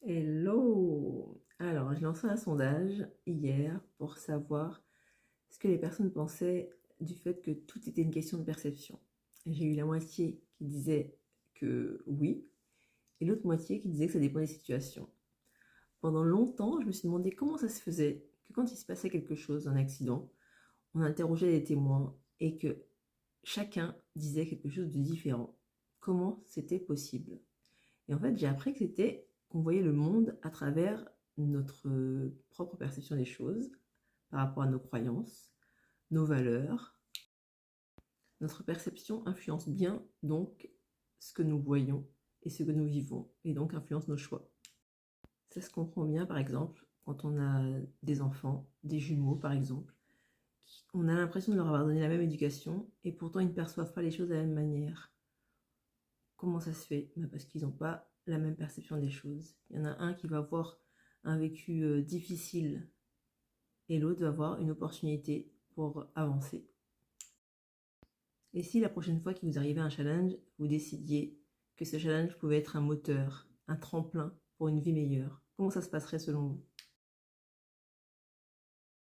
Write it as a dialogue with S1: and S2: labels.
S1: Hello! Alors, j'ai lancé un sondage hier pour savoir ce que les personnes pensaient du fait que tout était une question de perception. J'ai eu la moitié qui disait que oui, et l'autre moitié qui disait que ça dépend des situations. Pendant longtemps, je me suis demandé comment ça se faisait que quand il se passait quelque chose, un accident, on interrogeait les témoins et que chacun disait quelque chose de différent. Comment c'était possible? Et en fait, j'ai appris que c'était qu'on voyait le monde à travers notre propre perception des choses, par rapport à nos croyances, nos valeurs. Notre perception influence bien donc ce que nous voyons et ce que nous vivons, et donc influence nos choix. Ça se comprend bien, par exemple, quand on a des enfants, des jumeaux par exemple. On a l'impression de leur avoir donné la même éducation, et pourtant ils ne perçoivent pas les choses de la même manière. Comment ça se fait? Parce qu'ils n'ont pas la même perception des choses. Il y en a un qui va avoir un vécu difficile et l'autre va avoir une opportunité pour avancer. Et si la prochaine fois qu'il vous arrivait un challenge, vous décidiez que ce challenge pouvait être un moteur, un tremplin pour une vie meilleure, comment ça se passerait selon vous?